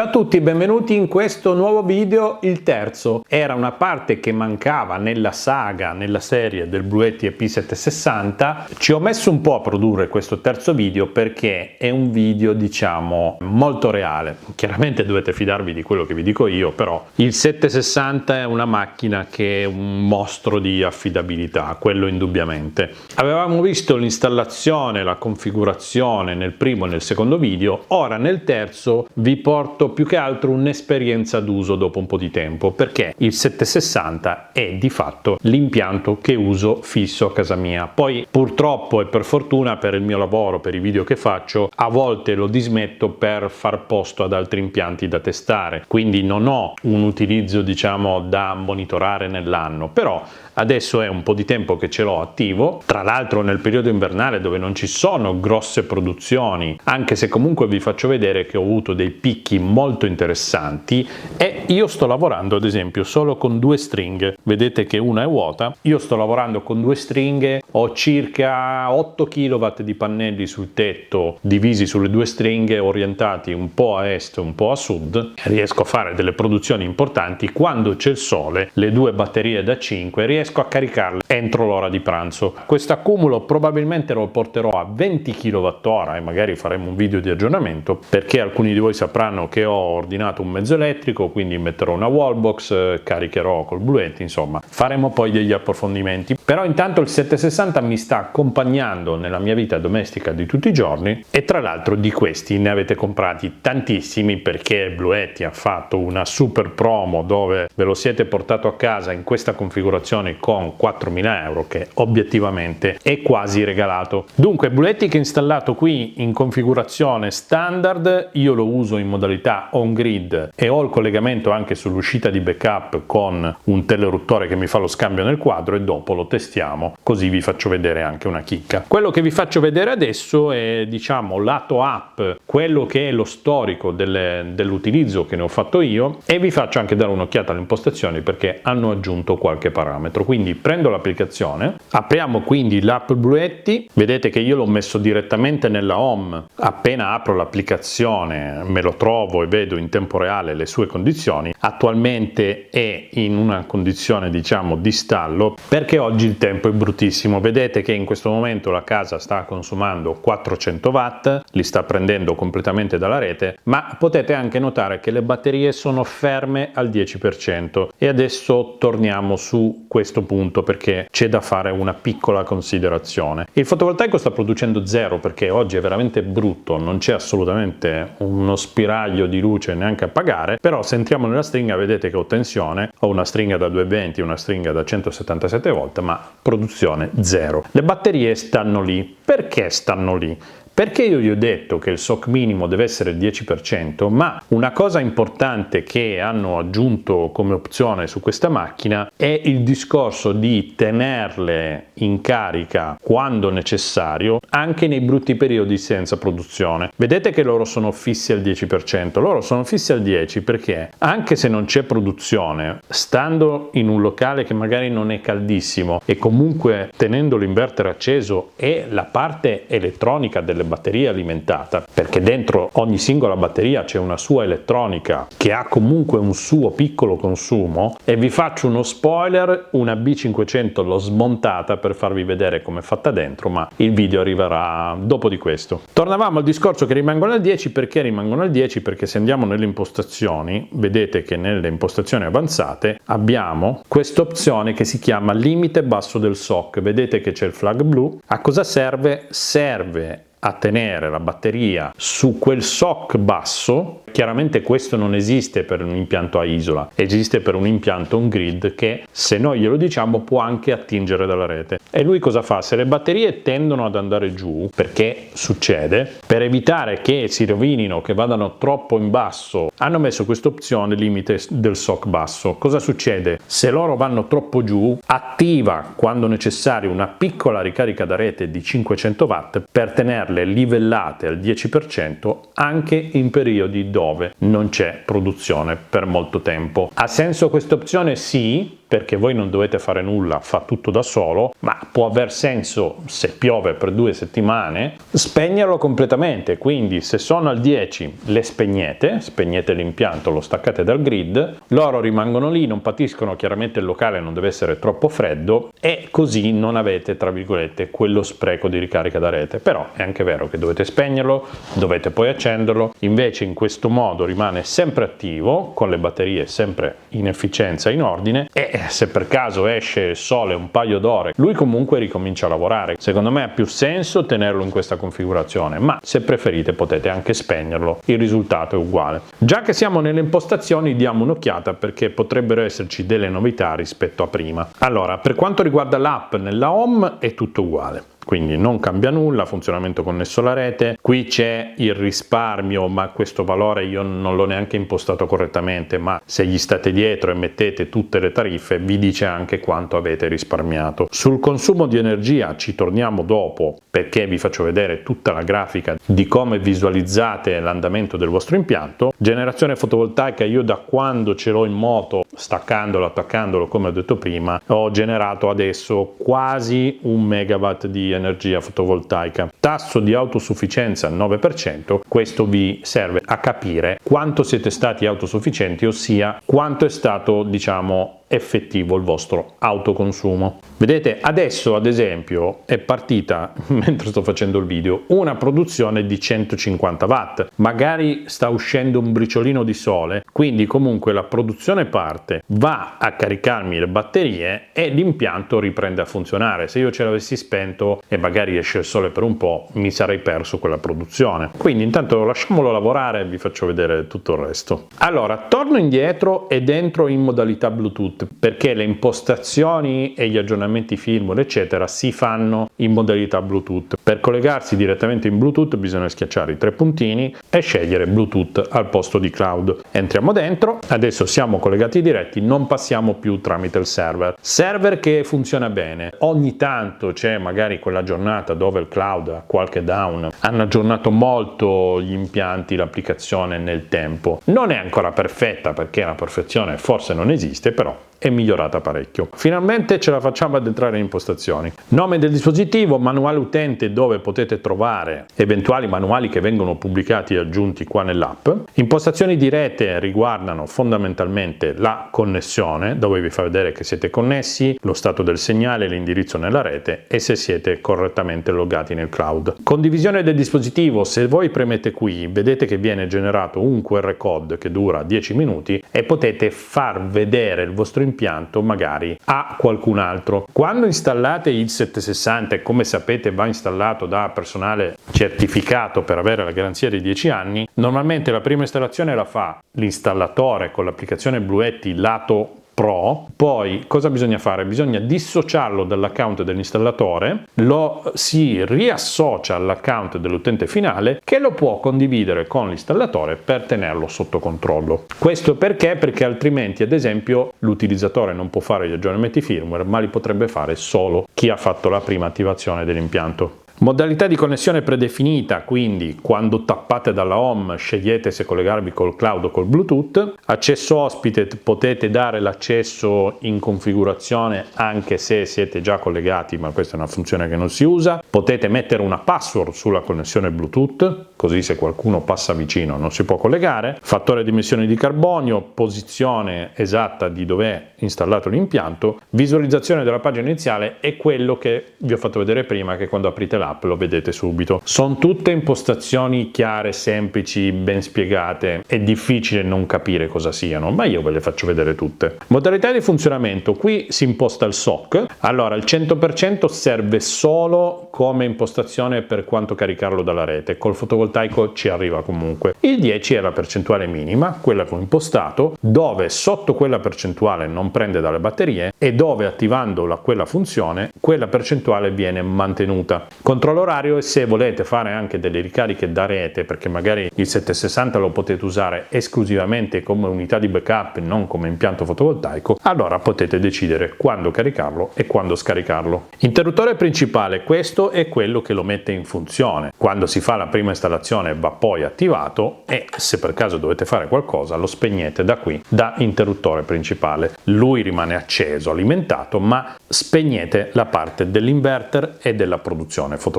Ciao a tutti e benvenuti in questo nuovo video, il terzo. Era una parte che mancava nella saga, nella serie del Bluetti EP760. Ci ho messo un po' a produrre questo terzo video perché è un video, diciamo, molto reale. Chiaramente dovete fidarvi di quello che vi dico io, però il 760 è una macchina che è un mostro di affidabilità, quello indubbiamente. Avevamo visto l'installazione, la configurazione nel primo e nel secondo video, ora nel terzo vi porto più che altro un'esperienza d'uso dopo un po' di tempo, perché il 760 è di fatto l'impianto che uso fisso a casa mia. Poi purtroppo e per fortuna per il mio lavoro, per i video che faccio, a volte lo dismetto per far posto ad altri impianti da testare, quindi non ho un utilizzo, diciamo, da monitorare nell'anno, però adesso è un po' di tempo che ce l'ho attivo, tra l'altro nel periodo invernale dove non ci sono grosse produzioni, anche se comunque vi faccio vedere che ho avuto dei picchi molto interessanti e io sto lavorando ad esempio solo con due stringhe, vedete che una è vuota, io sto lavorando con due stringhe, ho circa 8 kW di pannelli sul tetto divisi sulle due stringhe orientati un po' a est e un po' a sud, riesco a fare delle produzioni importanti. Quando c'è il sole, le due batterie da 5 riesco a caricarle entro l'ora di pranzo. Questo accumulo probabilmente lo porterò a 20 kWh e magari faremo un video di aggiornamento, perché alcuni di voi sapranno che ho ordinato un mezzo elettrico, quindi metterò una wallbox, caricherò col Bluetti, insomma faremo poi degli approfondimenti. Però intanto il 760 mi sta accompagnando nella mia vita domestica di tutti i giorni e tra l'altro di questi ne avete comprati tantissimi perché Bluetti ha fatto una super promo dove ve lo siete portato a casa in questa configurazione con 4.000 euro, che obiettivamente è quasi regalato. Dunque Bluetti che è installato qui in configurazione standard, io lo uso in modalità on grid e ho il collegamento anche sull'uscita di backup con un teleruttore che mi fa lo scambio nel quadro e dopo lo testiamo, così vi faccio vedere anche una chicca. Quello che vi faccio vedere adesso è, diciamo, lato app, quello che è lo storico dell'utilizzo che ne ho fatto io, e vi faccio anche dare un'occhiata alle impostazioni perché hanno aggiunto qualche parametro. Quindi prendo l'applicazione, apriamo quindi l'app Bluetti, vedete che io l'ho messo direttamente nella home, appena apro l'applicazione me lo trovo e vedo in tempo reale le sue condizioni. Attualmente è in una condizione, diciamo, di stallo perché oggi il tempo è bruttissimo. Vedete che in questo momento la casa sta consumando 400 watt, li sta prendendo completamente dalla rete, ma potete anche notare che le batterie sono ferme al 10% e adesso torniamo su questo punto perché c'è da fare una piccola considerazione. Il fotovoltaico sta producendo zero perché oggi è veramente brutto, non c'è assolutamente uno spiraglio di luce neanche a pagare, però se entriamo nella stringa vedete che ho tensione, ho una stringa da 220 e una stringa da 177 volt, ma produzione zero. Le batterie stanno lì. Perché stanno lì? Perché io gli ho detto che il SOC minimo deve essere il 10%, ma una cosa importante che hanno aggiunto come opzione su questa macchina è il discorso di tenerle in carica quando necessario, anche nei brutti periodi senza produzione. Vedete che loro sono fissi al 10%, loro sono fissi al 10% perché anche se non c'è produzione, stando in un locale che magari non è caldissimo e comunque tenendo l'inverter acceso e la parte elettronica delle batterie alimentata, perché dentro ogni singola batteria c'è una sua elettronica che ha comunque un suo piccolo consumo, e vi faccio uno spoiler, una B500 l'ho smontata per farvi vedere come è fatta dentro, ma il video arriverà dopo di questo. Tornavamo al discorso che rimangono al 10. Perché rimangono al 10? Perché se andiamo nelle impostazioni vedete che nelle impostazioni avanzate abbiamo questa opzione che si chiama limite basso del SOC, vedete che c'è il flag blu. A cosa serve? Serve a tenere la batteria su quel SOC basso. Chiaramente questo non esiste per un impianto a isola, esiste per un impianto on grid che, se noi glielo diciamo, può anche attingere dalla rete. E lui cosa fa? Se le batterie tendono ad andare giù, perché succede, per evitare che si rovinino, che vadano troppo in basso, hanno messo questa opzione limite del SOC basso. Cosa succede? Se loro vanno troppo giù, attiva quando necessario una piccola ricarica da rete di 500 watt per tenerle livellate al 10% anche in periodi dove non c'è produzione per molto tempo. Ha senso questa opzione? Sì, perché voi non dovete fare nulla, fa tutto da solo, ma può aver senso, se piove per 2 settimane, spegnerlo completamente. Quindi se sono al 10 le spegnete l'impianto, lo staccate dal grid, loro rimangono lì, non patiscono, chiaramente il locale non deve essere troppo freddo e così non avete, tra virgolette, quello spreco di ricarica da rete. Però è anche vero che dovete spegnerlo, dovete poi accenderlo, invece in questo modo rimane sempre attivo, con le batterie sempre in efficienza, in ordine, e se per caso esce il sole un paio d'ore, lui comunque ricomincia a lavorare. Secondo me ha più senso tenerlo in questa configurazione, ma se preferite potete anche spegnerlo, il risultato è uguale. Già che siamo nelle impostazioni, diamo un'occhiata perché potrebbero esserci delle novità rispetto a prima. Allora, per quanto riguarda l'app, nella home è tutto uguale. Quindi non cambia nulla, funzionamento connesso alla rete, qui c'è il risparmio, ma questo valore io non l'ho neanche impostato correttamente, ma se gli state dietro e mettete tutte le tariffe vi dice anche quanto avete risparmiato. Sul consumo di energia ci torniamo dopo, perché vi faccio vedere tutta la grafica di come visualizzate l'andamento del vostro impianto. Generazione fotovoltaica, io da quando ce l'ho in moto, staccandolo, attaccandolo, come ho detto prima, ho generato adesso quasi 1 megawatt di energia fotovoltaica. Tasso di autosufficienza 9%, questo vi serve a capire quanto siete stati autosufficienti, ossia quanto è stato, diciamo, effettivo il vostro autoconsumo. Vedete, adesso ad esempio è partita, mentre sto facendo il video, una produzione di 150 watt, magari sta uscendo un briciolino di sole, quindi comunque la produzione parte, va a caricarmi le batterie e l'impianto riprende a funzionare. Se io ce l'avessi spento e magari esce il sole per un po', mi sarei perso quella produzione. Quindi intanto lasciamolo lavorare e vi faccio vedere tutto il resto. Allora, torno indietro ed entro in modalità Bluetooth, perché le impostazioni e gli aggiornamenti firmware eccetera si fanno in modalità Bluetooth. Per collegarsi direttamente in Bluetooth bisogna schiacciare i 3 puntini e scegliere Bluetooth al posto di cloud. Entriamo dentro, adesso siamo collegati diretti, non passiamo più tramite il server che funziona bene. Ogni tanto c'è magari quella giornata dove il cloud ha qualche down, hanno aggiornato molto gli impianti, l'applicazione nel tempo. Non è ancora perfetta, perché la perfezione forse non esiste, però è migliorata parecchio. Finalmente ce la facciamo ad entrare in impostazioni. Nome del dispositivo, manuale utente dove potete trovare eventuali manuali che vengono pubblicati e aggiunti qua nell'app. Impostazioni di rete riguardano fondamentalmente la connessione, dove vi fa vedere che siete connessi, lo stato del segnale, l'indirizzo nella rete e se siete correttamente loggati nel cloud. Condivisione del dispositivo, se voi premete qui vedete che viene generato un QR code che dura 10 minuti e potete far vedere il vostro impianto magari a qualcun altro. Quando installate il 760, e come sapete va installato da personale certificato per avere la garanzia di 10 anni, normalmente la prima installazione la fa l'installatore con l'applicazione Bluetti lato Pro. Poi cosa bisogna fare? Bisogna dissociarlo dall'account dell'installatore, lo si riassocia all'account dell'utente finale che lo può condividere con l'installatore per tenerlo sotto controllo. Questo perché? Perché altrimenti ad esempio l'utilizzatore non può fare gli aggiornamenti firmware, ma li potrebbe fare solo chi ha fatto la prima attivazione dell'impianto. Modalità di connessione predefinita, quindi quando tappate dalla home scegliete se collegarvi col cloud o col Bluetooth. Accesso ospite, potete dare l'accesso in configurazione anche se siete già collegati, ma questa è una funzione che non si usa. Potete mettere una password sulla connessione Bluetooth, così se qualcuno passa vicino non si può collegare. Fattore di emissione di carbonio, posizione esatta di dove è installato l'impianto, visualizzazione della pagina iniziale e quello che vi ho fatto vedere prima, che quando aprite l'app lo vedete subito. Sono tutte impostazioni chiare, semplici, ben spiegate, è difficile non capire cosa siano, ma io ve le faccio vedere tutte. Modalità di funzionamento, qui si imposta il SOC. Allora il 100% serve solo come impostazione per quanto caricarlo dalla rete, col fotovoltaico ci arriva comunque. Il 10 è la percentuale minima, quella che ho impostato, dove sotto quella percentuale non prende dalle batterie e dove attivando quella funzione quella percentuale viene mantenuta. controllo orario e se volete fare anche delle ricariche da rete, perché magari il 760 lo potete usare esclusivamente come unità di backup, non come impianto fotovoltaico, allora potete decidere quando caricarlo e quando scaricarlo. Interruttore principale, questo è quello che lo mette in funzione. Quando si fa la prima installazione va poi attivato e se per caso dovete fare qualcosa lo spegnete da qui, da interruttore principale. Lui rimane acceso, alimentato, ma spegnete la parte dell'inverter e della produzione fotovoltaica.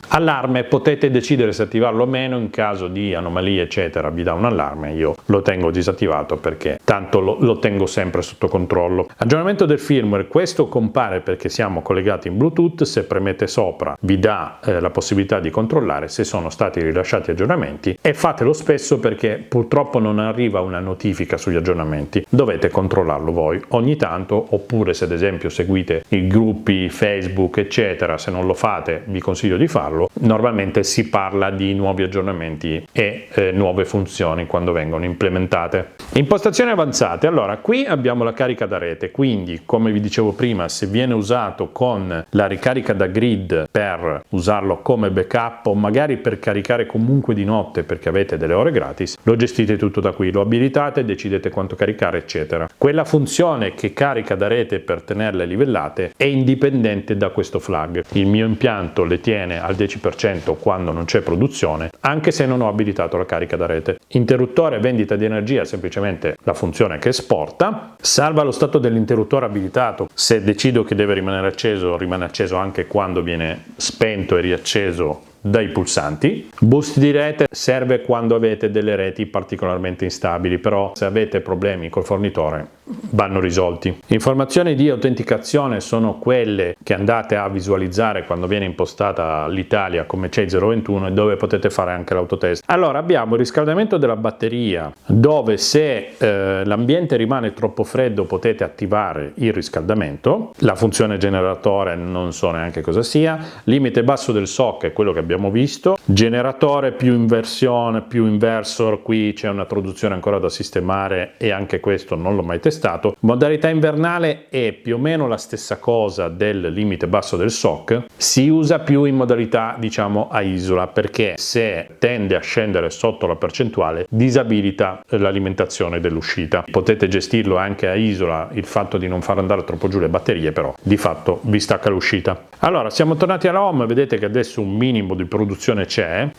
Allarme, potete decidere se attivarlo o meno in caso di anomalie eccetera, vi dà un allarme, io lo tengo disattivato perché tanto lo tengo sempre sotto controllo. Aggiornamento del firmware, questo compare perché siamo collegati in Bluetooth, se premete sopra vi dà la possibilità di controllare se sono stati rilasciati aggiornamenti e fatelo spesso perché purtroppo non arriva una notifica sugli aggiornamenti, dovete controllarlo voi ogni tanto, oppure se ad esempio seguite i gruppi Facebook eccetera, se non lo fate vi consiglio di farlo. Normalmente si parla di nuovi aggiornamenti e nuove funzioni quando vengono implementate. Impostazioni avanzate, allora qui abbiamo la carica da rete, quindi come vi dicevo prima, se viene usato con la ricarica da grid per usarlo come backup o magari per caricare comunque di notte perché avete delle ore gratis, lo gestite tutto da qui, lo abilitate, decidete quanto caricare eccetera. Quella funzione che carica da rete per tenerle livellate è indipendente da questo flag. Il mio impianto le tiene al 10% quando non c'è produzione, anche se non ho abilitato la carica da rete. Interruttore vendita di energia, semplicemente la funzione che esporta. Salva lo stato dell'interruttore abilitato, se decido che deve rimanere acceso, rimane acceso anche quando viene spento e riacceso dai pulsanti. Boost di rete serve quando avete delle reti particolarmente instabili, però se avete problemi col fornitore vanno risolti. Informazioni di autenticazione sono quelle che andate a visualizzare quando viene impostata l'Italia come CEI 021 e dove potete fare anche l'autotest. Allora abbiamo il riscaldamento della batteria, dove se l'ambiente rimane troppo freddo potete attivare il riscaldamento. La funzione generatore non so neanche cosa sia. Limite basso del SOC è quello che abbiamo visto. Generatore più inversione più inversor, qui c'è una traduzione ancora da sistemare e anche questo non l'ho mai testato. Modalità invernale è più o meno la stessa cosa del limite basso del SOC, si usa più in modalità diciamo a isola perché se tende a scendere sotto la percentuale disabilita l'alimentazione dell'uscita. Potete gestirlo anche a isola, il fatto di non far andare troppo giù le batterie però di fatto vi stacca l'uscita. Allora siamo tornati alla home, vedete che adesso un minimo di produzione c'è,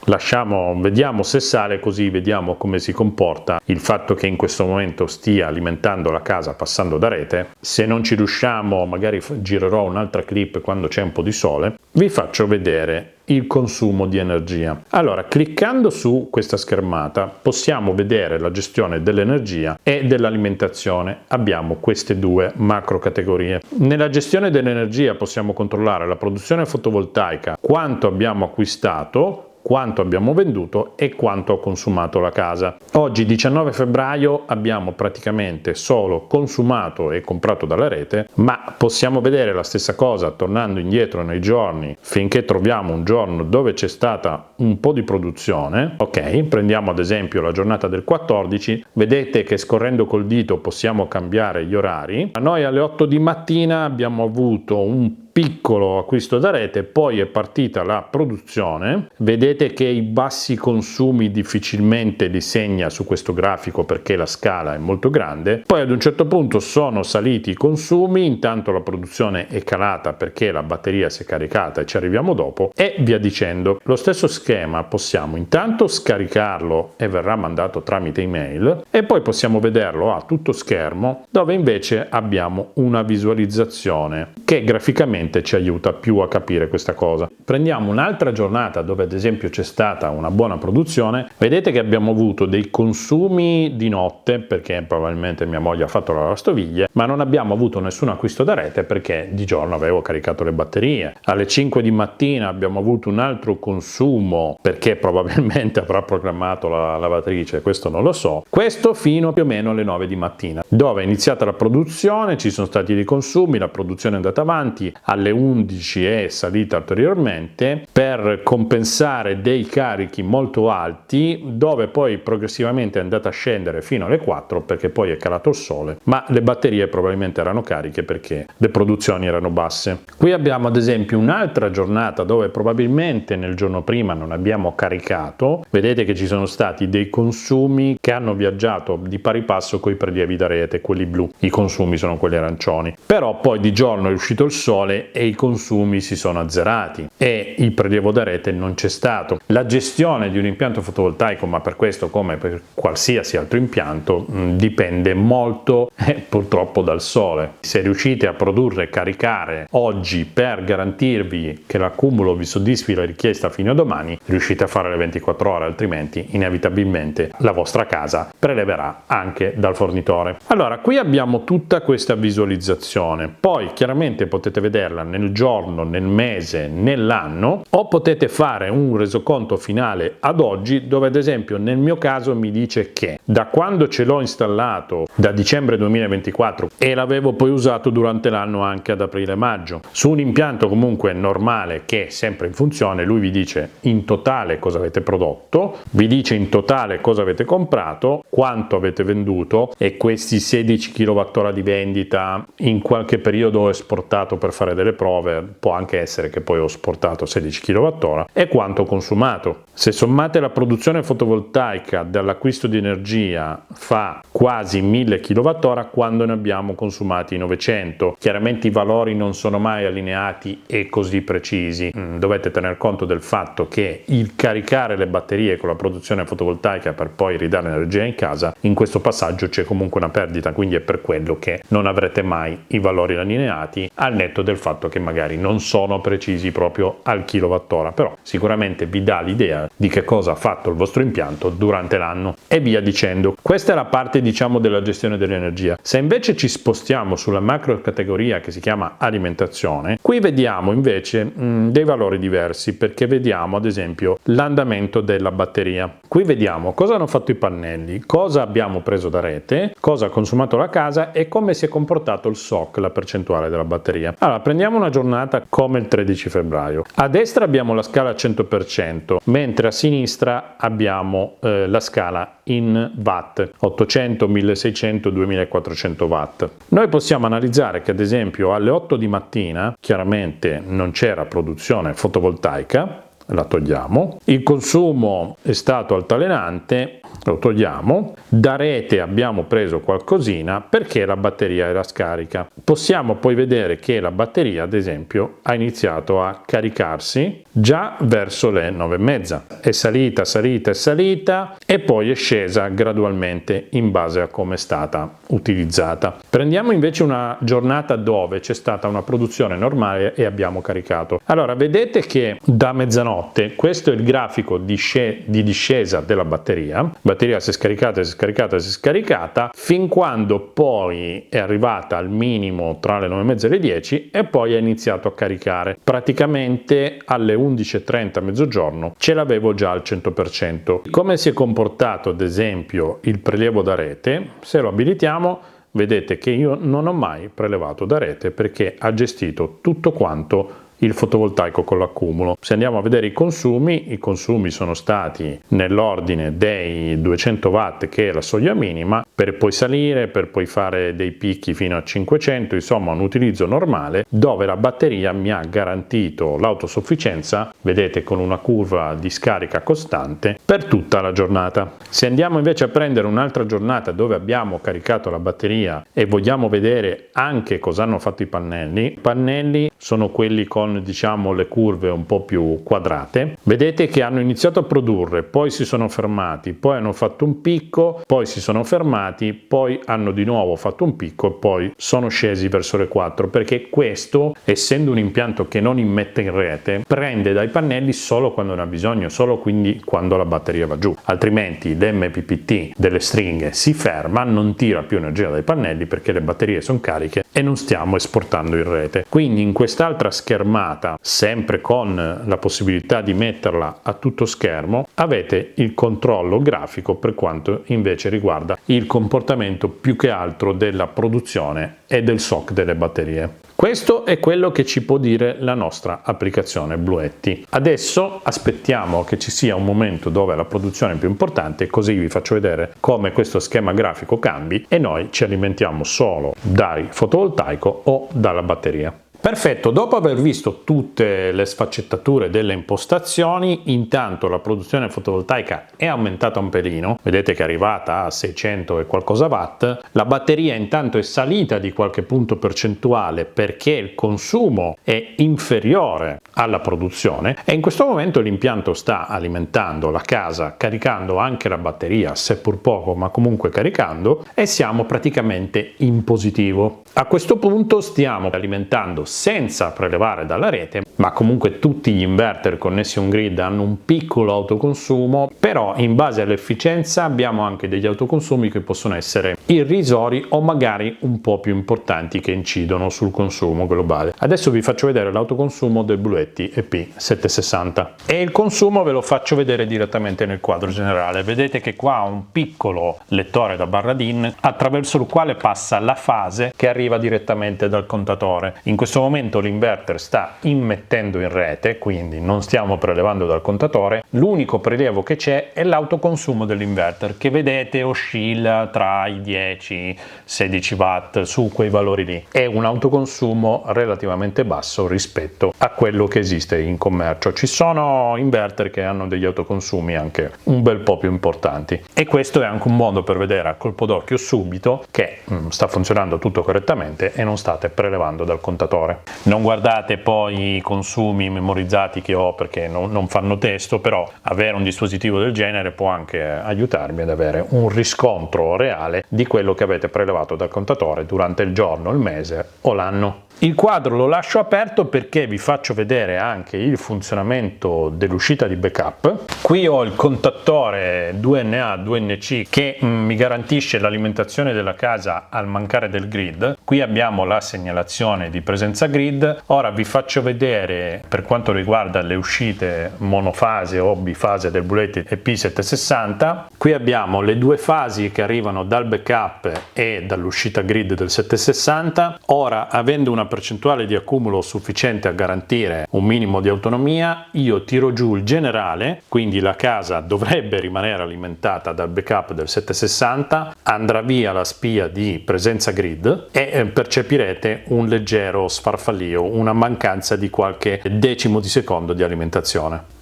vediamo se sale, così vediamo come si comporta il fatto che in questo momento stia alimentando la casa passando da rete. Se non ci riusciamo magari girerò un'altra clip quando c'è un po' di sole, vi faccio vedere il consumo di energia. Allora cliccando su questa schermata possiamo vedere la gestione dell'energia e dell'alimentazione, abbiamo queste due macro categorie. Nella gestione dell'energia possiamo controllare la produzione fotovoltaica, quanto abbiamo acquistato, quanto abbiamo venduto e quanto ha consumato la casa. Oggi 19 febbraio abbiamo praticamente solo consumato e comprato dalla rete, ma possiamo vedere la stessa cosa tornando indietro nei giorni finché troviamo un giorno dove c'è stata un po' di produzione. Ok, prendiamo ad esempio la giornata del 14, vedete che scorrendo col dito possiamo cambiare gli orari. Noi alle 8 di mattina abbiamo avuto un piccolo acquisto da rete, poi è partita la produzione. Vedete che i bassi consumi difficilmente li segna su questo grafico perché la scala è molto grande, poi ad un certo punto sono saliti i consumi, intanto la produzione è calata perché la batteria si è caricata e ci arriviamo dopo e via dicendo. Lo stesso schema possiamo intanto scaricarlo e verrà mandato tramite email e poi possiamo vederlo a tutto schermo dove invece abbiamo una visualizzazione che graficamente ci aiuta più a capire questa cosa. Prendiamo un'altra giornata dove ad esempio c'è stata una buona produzione, vedete che abbiamo avuto dei consumi di notte perché probabilmente mia moglie ha fatto la lavastoviglie, ma non abbiamo avuto nessun acquisto da rete perché di giorno avevo caricato le batterie. Alle 5 di mattina abbiamo avuto un altro consumo perché probabilmente avrà programmato la lavatrice, questo non lo so. Questo fino più o meno alle 9 di mattina dove è iniziata la produzione, ci sono stati dei consumi, la produzione è andata avanti. alle 11 è salita ulteriormente per compensare dei carichi molto alti, dove poi progressivamente è andata a scendere fino alle 4 perché poi è calato il sole, ma le batterie probabilmente erano cariche perché le produzioni erano basse. Qui abbiamo ad esempio un'altra giornata dove probabilmente nel giorno prima non abbiamo caricato. Vedete che ci sono stati dei consumi che hanno viaggiato di pari passo con i prelievi da rete, quelli blu. I consumi sono quelli arancioni, però poi di giorno è uscito il sole e i consumi si sono azzerati e il prelievo da rete non c'è stato. La gestione di un impianto fotovoltaico, ma per questo come per qualsiasi altro impianto, dipende molto purtroppo dal sole. Se riuscite a produrre e caricare oggi per garantirvi che l'accumulo vi soddisfi la richiesta fino a domani, riuscite a fare le 24 ore, altrimenti inevitabilmente la vostra casa preleverà anche dal fornitore. Allora, qui abbiamo tutta questa visualizzazione, poi chiaramente potete vederla nel giorno, nel mese, nell'anno, o potete fare un resoconto finale ad oggi, dove ad esempio nel mio caso mi dice che da quando ce l'ho installato, da dicembre 2024, e l'avevo poi usato durante l'anno anche ad aprile-maggio, su un impianto comunque normale che è sempre in funzione, lui vi dice in totale cosa avete prodotto, vi dice in totale cosa avete comprato, quanto avete venduto, e questi 16 kWh di vendita in qualche periodo ho esportato per fare delle prove, può anche essere che poi ho esportato 16 kWh, e quanto ho consumato. Se sommate la produzione fotovoltaica dall'acquisto di energia fa quasi 1000 kWh quando ne abbiamo consumati 900. Chiaramente i valori non sono mai allineati e così precisi, dovete tener conto del fatto che il caricare le batterie con la produzione fotovoltaica per poi ridare energia in casa, in questo passaggio c'è comunque una perdita, quindi è per quello che non avrete mai i valori allineati, al netto del fatto che magari non sono precisi proprio al kilowattora, però sicuramente vi dà l'idea di che cosa ha fatto il vostro impianto durante l'anno e via dicendo. Questa è la parte diciamo della gestione dell'energia. Se invece ci spostiamo sulla macro categoria che si chiama alimentazione, qui vediamo invece dei valori diversi, perché vediamo ad esempio l'andamento della batteria. Qui vediamo cosa hanno fatto i pannelli, cosa abbiamo preso da rete, cosa ha consumato la casa e come si è comportato il SOC, la percentuale della batteria. Allora, prendiamo una giornata come il 13 febbraio. A destra abbiamo la scala 100%, mentre a sinistra abbiamo la scala in watt, 800, 1600, 2400 watt. Noi possiamo analizzare che ad esempio alle 8 di mattina chiaramente non c'era produzione fotovoltaica, la togliamo, il consumo è stato altalenante, lo togliamo, da rete abbiamo preso qualcosina perché la batteria era scarica. Possiamo poi vedere che la batteria ad esempio ha iniziato a caricarsi già verso le 9:30, è salita, salita e salita e poi è scesa gradualmente in base a come è stata utilizzata. Prendiamo invece una giornata dove c'è stata una produzione normale e abbiamo caricato. Allora vedete che da mezzanotte, questo è il grafico di discesa della batteria si è scaricata, si è scaricata, si è scaricata, fin quando poi è arrivata al minimo tra le 9:30 e le 10 e poi ha iniziato a caricare. Praticamente alle 11:30 mezzogiorno ce l'avevo già al 100%. Come si è comportato ad esempio il prelievo da rete? Se lo abilitiamo, vedete che io non ho mai prelevato da rete perché ha gestito tutto quanto il fotovoltaico con l'accumulo. Se andiamo a vedere i consumi sono stati nell'ordine dei 200 watt, che è la soglia minima, per poi salire, per poi fare dei picchi fino a 500, insomma un utilizzo normale dove la batteria mi ha garantito l'autosufficienza, vedete, con una curva di scarica costante per tutta la giornata. Se andiamo invece a prendere un'altra giornata dove abbiamo caricato la batteria e vogliamo vedere anche cosa hanno fatto i pannelli sono quelli con diciamo le curve un po' più quadrate. Vedete che hanno iniziato a produrre, poi si sono fermati, poi hanno fatto un picco, poi si sono fermati, poi hanno di nuovo fatto un picco e poi sono scesi verso le 4, perché questo, essendo un impianto che non immette in rete, prende dai pannelli solo quando ne ha bisogno, solo quindi quando la batteria va giù, altrimenti l'MPPT delle stringhe si ferma, non tira più energia dai pannelli perché le batterie sono cariche e non stiamo esportando in rete. Quindi in questo quest'altra schermata, sempre con la possibilità di metterla a tutto schermo, avete il controllo grafico per quanto invece riguarda il comportamento più che altro della produzione e del SOC delle batterie. Questo è quello che ci può dire la nostra applicazione Bluetti. Adesso aspettiamo che ci sia un momento dove la produzione è più importante, così vi faccio vedere come questo schema grafico cambi e noi ci alimentiamo solo dal fotovoltaico o dalla batteria. Perfetto, dopo aver visto tutte le sfaccettature delle impostazioni, intanto la produzione fotovoltaica è aumentata un pelino, vedete che è arrivata a 600 e qualcosa watt, la batteria intanto è salita di qualche punto percentuale perché il consumo è inferiore alla produzione e in questo momento l'impianto sta alimentando la casa, caricando anche la batteria, seppur poco ma comunque caricando, e siamo praticamente in positivo. A questo punto stiamo alimentando senza prelevare dalla rete, ma comunque tutti gli inverter connessi a un grid hanno un piccolo autoconsumo, però in base all'efficienza abbiamo anche degli autoconsumi che possono essere irrisori o magari un po' più importanti che incidono sul consumo globale. Adesso vi faccio vedere l'autoconsumo del Bluetti EP760 e il consumo ve lo faccio vedere direttamente nel quadro generale. Vedete che qua ho un piccolo lettore da barra DIN attraverso il quale passa la fase che arriva direttamente dal contatore. In questo momento l'inverter sta immettendo in rete, quindi non stiamo prelevando dal contatore. L'unico prelievo che c'è è l'autoconsumo dell'inverter, che vedete oscilla tra i 10-16 watt, su quei valori lì. È un autoconsumo relativamente basso rispetto a quello che esiste in commercio. Ci sono inverter che hanno degli autoconsumi anche un bel po' più importanti e questo è anche un modo per vedere a colpo d'occhio subito che sta funzionando tutto correttamente e non state prelevando dal contatore. Non guardate poi i consumi memorizzati che ho perché non fanno testo, però avere un dispositivo del genere può anche aiutarmi ad avere un riscontro reale di quello che avete prelevato dal contatore durante il giorno, il mese o l'anno. Il quadro lo lascio aperto perché vi faccio vedere anche il funzionamento dell'uscita di backup. Qui ho il contattore 2NA 2NC che mi garantisce l'alimentazione della casa al mancare del grid. Qui abbiamo la segnalazione di presenza grid. Ora vi faccio vedere per quanto riguarda le uscite monofase o bifase del Bluetti EP760. Qui abbiamo le due fasi che arrivano dal backup e dall'uscita grid del 760. Ora, avendo una percentuale di accumulo sufficiente a garantire un minimo di autonomia, io tiro giù il generale, quindi la casa dovrebbe rimanere alimentata dal backup del 760, andrà via la spia di presenza grid e percepirete un leggero sfarfallio, una mancanza di qualche decimo di secondo di alimentazione.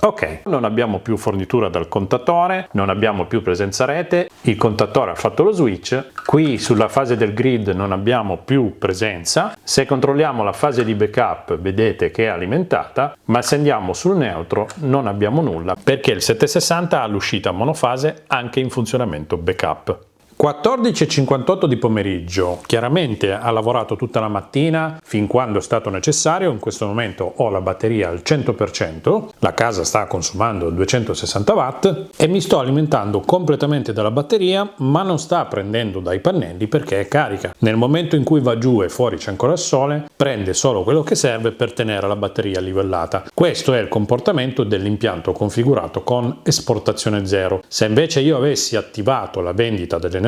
Ok, non abbiamo più fornitura dal contatore, non abbiamo più presenza rete, il contatore ha fatto lo switch, qui sulla fase del grid non abbiamo più presenza, se controlliamo la fase di backup vedete che è alimentata, ma se andiamo sul neutro non abbiamo nulla perché il 760 ha l'uscita monofase anche in funzionamento backup. 14:58 di pomeriggio, chiaramente ha lavorato tutta la mattina fin quando è stato necessario, in questo momento ho la batteria al 100%, la casa sta consumando 260 watt e mi sto alimentando completamente dalla batteria ma non sta prendendo dai pannelli perché è carica. Nel momento in cui va giù e fuori c'è ancora il sole, prende solo quello che serve per tenere la batteria livellata. Questo è il comportamento dell'impianto configurato con esportazione zero. Se invece io avessi attivato la vendita dell'energia,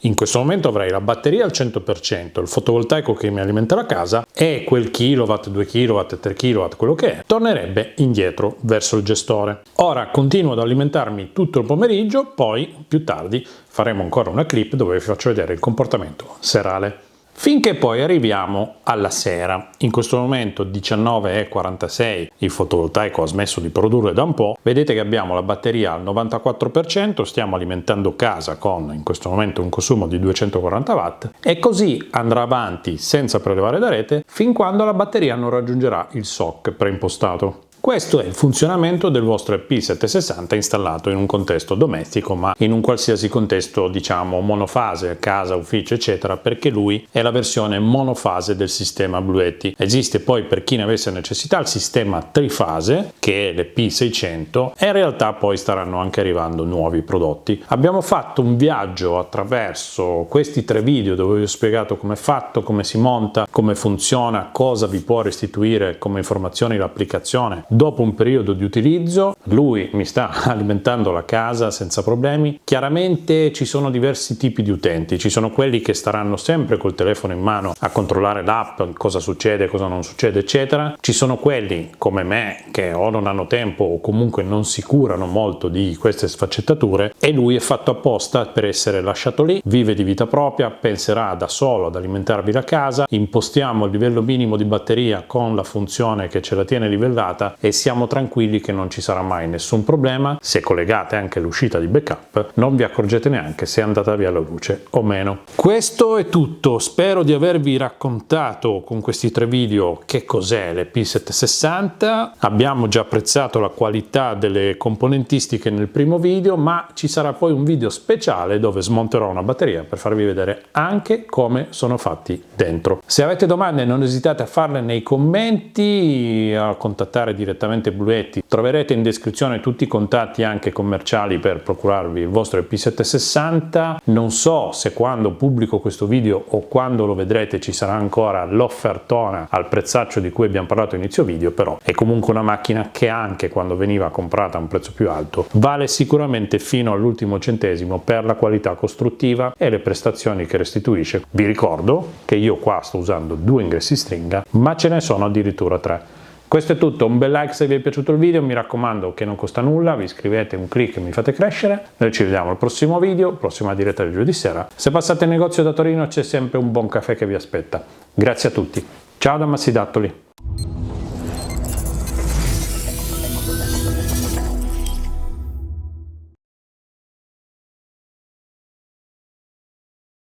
in questo momento avrei la batteria al 100%, il fotovoltaico che mi alimenta la casa e quel kilowatt, 2 kW, 3 kW, quello che è, tornerebbe indietro verso il gestore. Ora continuo ad alimentarmi tutto il pomeriggio, poi più tardi faremo ancora una clip dove vi faccio vedere il comportamento serale. Finché poi arriviamo alla sera. In questo momento 19:46, il fotovoltaico ha smesso di produrre da un po', vedete che abbiamo la batteria al 94%, stiamo alimentando casa con in questo momento un consumo di 240 watt e così andrà avanti senza prelevare da rete fin quando la batteria non raggiungerà il SOC preimpostato. Questo è il funzionamento del vostro EP760 installato in un contesto domestico, ma in un qualsiasi contesto, diciamo, monofase, casa, ufficio, eccetera, perché lui è la versione monofase del sistema Bluetti. Esiste poi, per chi ne avesse necessità, il sistema trifase, che è l'EP600, e in realtà poi staranno anche arrivando nuovi prodotti. Abbiamo fatto un viaggio attraverso questi 3 video dove vi ho spiegato come è fatto, come si monta, come funziona, cosa vi può restituire come informazioni l'applicazione dopo un periodo di utilizzo. Lui mi sta alimentando la casa senza problemi. Chiaramente ci sono diversi tipi di utenti, ci sono quelli che staranno sempre col telefono in mano a controllare l'app, cosa succede, cosa non succede, eccetera. Ci sono quelli come me che o non hanno tempo o comunque non si curano molto di queste sfaccettature, e lui è fatto apposta per essere lasciato lì, vive di vita propria, penserà da solo ad alimentarvi la casa. Impostiamo il livello minimo di batteria con la funzione che ce la tiene livellata e siamo tranquilli che non ci sarà mai nessun problema. Se collegate anche l'uscita di backup non vi accorgete neanche se è andata via la luce o meno. Questo è tutto, spero di avervi raccontato con questi 3 video che cos'è l'EP760. Abbiamo già apprezzato la qualità delle componentistiche nel primo video, ma ci sarà poi un video speciale dove smonterò una batteria per farvi vedere anche come sono fatti dentro. Se avete domande non esitate a farle nei commenti, a contattare direttamente Bluetti. Troverete in descrizione tutti i contatti anche commerciali per procurarvi il vostro EP760. Non so se quando pubblico questo video o quando lo vedrete ci sarà ancora l'offertona al prezzaccio di cui abbiamo parlato inizio video, però è comunque una macchina che anche quando veniva comprata a un prezzo più alto vale sicuramente fino all'ultimo centesimo per la qualità costruttiva e le prestazioni che restituisce. Vi ricordo che io qua sto usando 2 ingressi stringa, ma ce ne sono addirittura 3. Questo è tutto, un bel like se vi è piaciuto il video, mi raccomando che non costa nulla, vi iscrivete, un click e mi fate crescere. Noi ci vediamo al prossimo video, prossima diretta del giovedì sera. Se passate in negozio da Torino c'è sempre un buon caffè che vi aspetta. Grazie a tutti, ciao da Massi Dattoli.